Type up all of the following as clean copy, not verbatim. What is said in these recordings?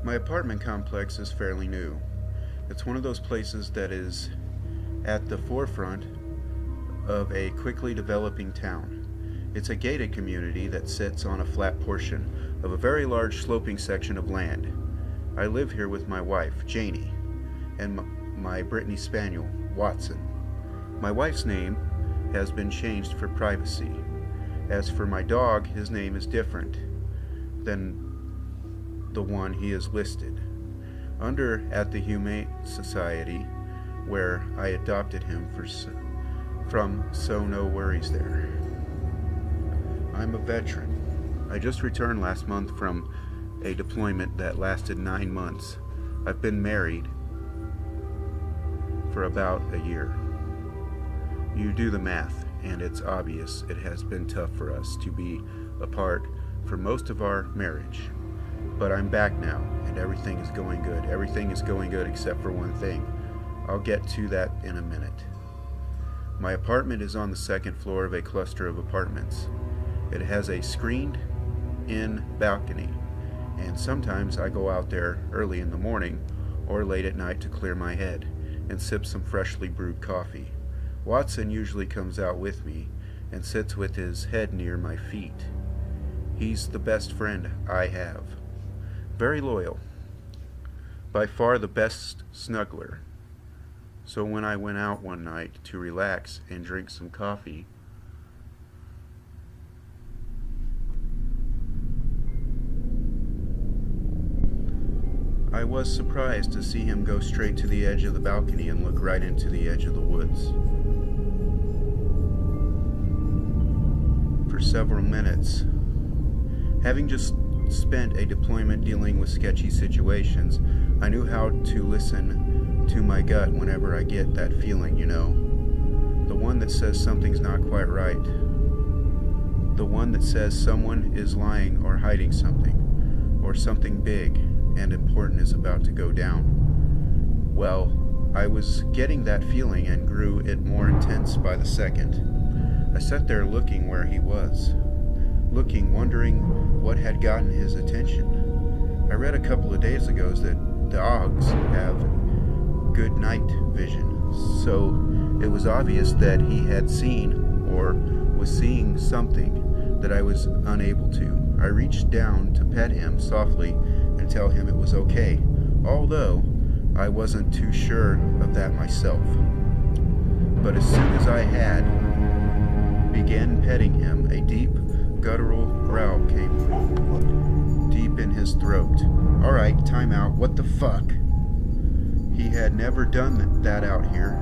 My apartment complex is fairly new. It's one of those places that is at the forefront of a quickly developing town. It's a gated community that sits on a flat portion of a very large sloping section of land. I live here with my wife, Janie, and my Brittany Spaniel, Watson. My wife's name has been changed for privacy. As for my dog, his name is different than the one he is listed under at the Humane Society, where I adopted him from, so no worries there. I'm a veteran. I just returned last month from a deployment that lasted 9 months. I've been married for about a year. You do the math, and it's obvious it has been tough for us to be apart for most of our marriage. But I'm back now, and everything is going good. Everything is going good except for one thing. I'll get to that in a minute. My apartment is on the second floor of a cluster of apartments. It has a screened-in balcony, and sometimes I go out there early in the morning or late at night to clear my head and sip some freshly brewed coffee. Watson usually comes out with me and sits with his head near my feet. He's the best friend I have. Very loyal. By far the best snuggler. So when I went out one night to relax and drink some coffee, I was surprised to see him go straight to the edge of the balcony and look right into the edge of the woods. For several minutes, having just spent a deployment dealing with sketchy situations, I knew how to listen to my gut whenever I get that feeling, you know. The one that says something's not quite right. The one that says someone is lying or hiding something, or something big and important is about to go down. Well, I was getting that feeling and grew it more intense by the second. I sat there looking where he was. Looking, wondering what had gotten his attention. I read a couple of days ago that dogs have good night vision, so it was obvious that he had seen or was seeing something that I was unable to. I reached down to pet him softly and tell him it was okay, although I wasn't too sure of that myself. But as soon as I had began petting him, a deep guttural growl came deep in his throat. Alright, time out. What the fuck? He had never done that out here.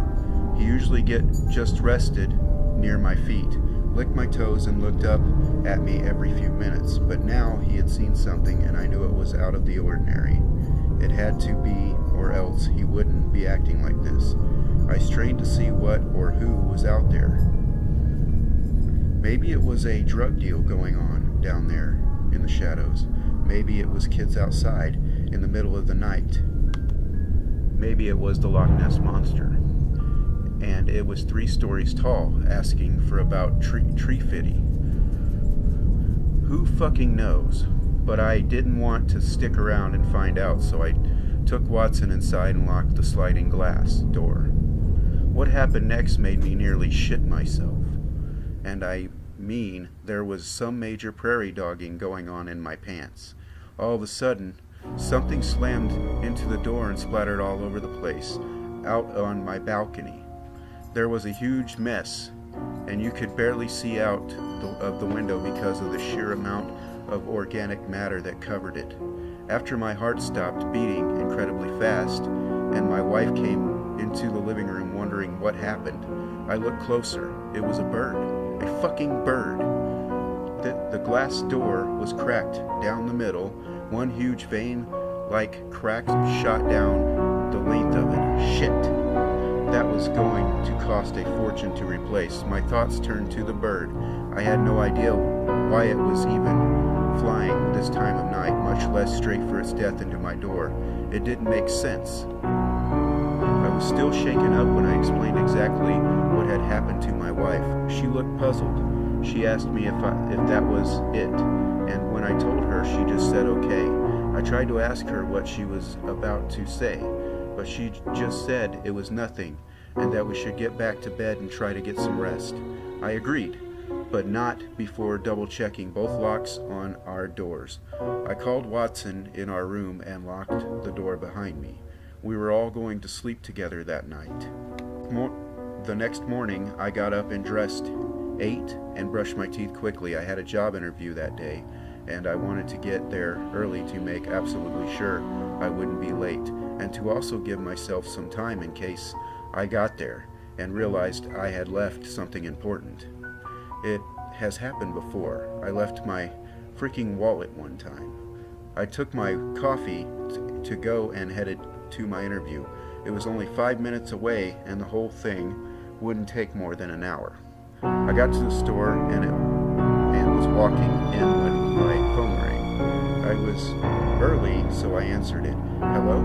He usually get just rested near my feet, licked my toes and looked up at me every few minutes. But now he had seen something and I knew it was out of the ordinary. It had to be, or else he wouldn't be acting like this. I strained to see what or who was out there. Maybe it was a drug deal going on down there in the shadows. Maybe it was kids outside in the middle of the night. Maybe it was the Loch Ness Monster. And it was 3 stories tall, asking for about tree fitty. Who fucking knows? But I didn't want to stick around and find out, so I took Watson inside and locked the sliding glass door. What happened next made me nearly shit myself. And I mean, there was some major prairie dogging going on in my pants. All of a sudden, something slammed into the door and splattered all over the place, out on my balcony. There was a huge mess, and you could barely see out of the window because of the sheer amount of organic matter that covered it. After my heart stopped beating incredibly fast, and my wife came into the living room wondering what happened, I looked closer. It was a bird. A fucking bird. The glass door was cracked down the middle. One huge vein-like crack shot down the length of it. Shit. That was going to cost a fortune to replace. My thoughts turned to the bird. I had no idea why it was even flying this time of night, much less straight for its death into my door. It didn't make sense. I was still shaken up when I explained exactly what had happened to my wife. She looked puzzled. She asked me if that was it, and when I told her, she just said okay, I tried to ask her what she was about to say, but she just said it was nothing and that we should get back to bed and try to get some rest. I agreed, but not before double-checking both locks on our doors. I called Watson in our room and locked the door behind me. We were all going to sleep together that night. The next morning, I got up and dressed, ate, and brushed my teeth quickly. I had a job interview that day, and I wanted to get there early to make absolutely sure I wouldn't be late, and to also give myself some time in case I got there and realized I had left something important. It has happened before. I left my freaking wallet one time. I took my coffee to go and headed to my interview. It was only 5 minutes away, and the whole thing wouldn't take more than an hour. I got to the store and was walking in when my phone rang. I was early, so I answered it. "Hello?"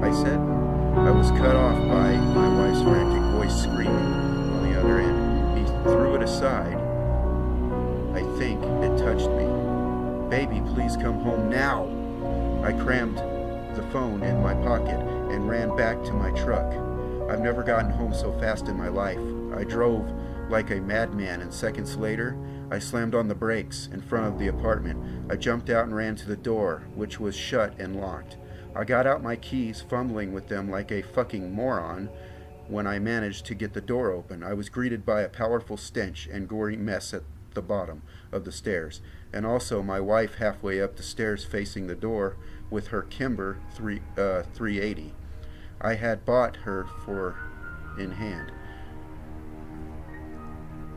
I said. I was cut off by my wife's frantic voice screaming on the other end. He threw it aside. I think it touched me. "Baby, please come home now." I crammed the phone in my pocket and ran back to my truck. I've never gotten home so fast in my life. I drove like a madman, and seconds later, I slammed on the brakes in front of the apartment. I jumped out and ran to the door, which was shut and locked. I got out my keys, fumbling with them like a fucking moron. When I managed to get the door open, I was greeted by a powerful stench and gory mess at the bottom of the stairs, and also my wife halfway up the stairs facing the door with her Kimber 380. I had bought her for in hand.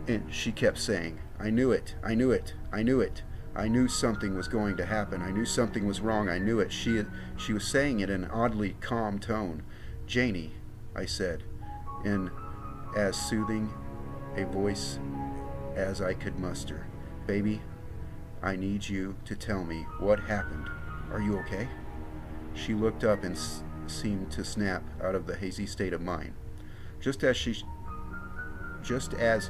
And she kept saying, "I knew it, I knew it, I knew it. I knew something was going to happen. I knew something was wrong. I knew it." She was saying it in an oddly calm tone. "Janie," I said, in as soothing a voice as I could muster. "Baby, I need you to tell me what happened. Are you okay?" She looked up and seemed to snap out of the hazy state of mind. Just as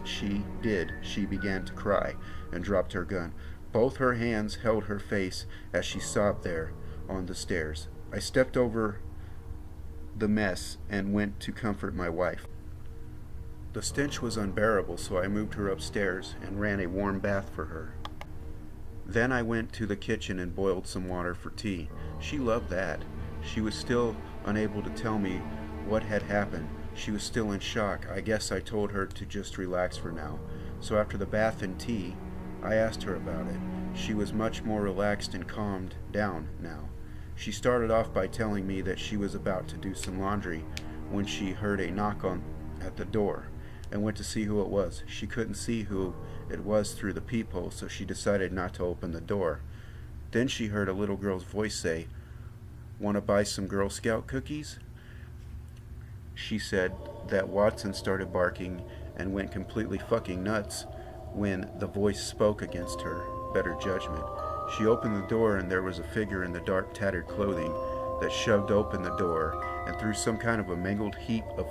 she did, she began to cry and dropped her gun. Both her hands held her face as she sobbed there on the stairs. I stepped over the mess and went to comfort my wife. The stench was unbearable, so I moved her upstairs and ran a warm bath for her. Then I went to the kitchen and boiled some water for tea. She loved that. She was still unable to tell me what had happened. She was still in shock. I guess I told her to just relax for now. So after the bath and tea, I asked her about it. She was much more relaxed and calmed down now. She started off by telling me that she was about to do some laundry when she heard a knock at the door and went to see who it was. She couldn't see who it was through the peephole, so she decided not to open the door. Then she heard a little girl's voice say, "Want to buy some Girl Scout cookies?" She said that Watson started barking and went completely fucking nuts when the voice spoke against her better judgment. She opened the door and there was a figure in the dark, tattered clothing that shoved open the door and threw some kind of a mangled heap of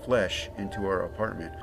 flesh into our apartment.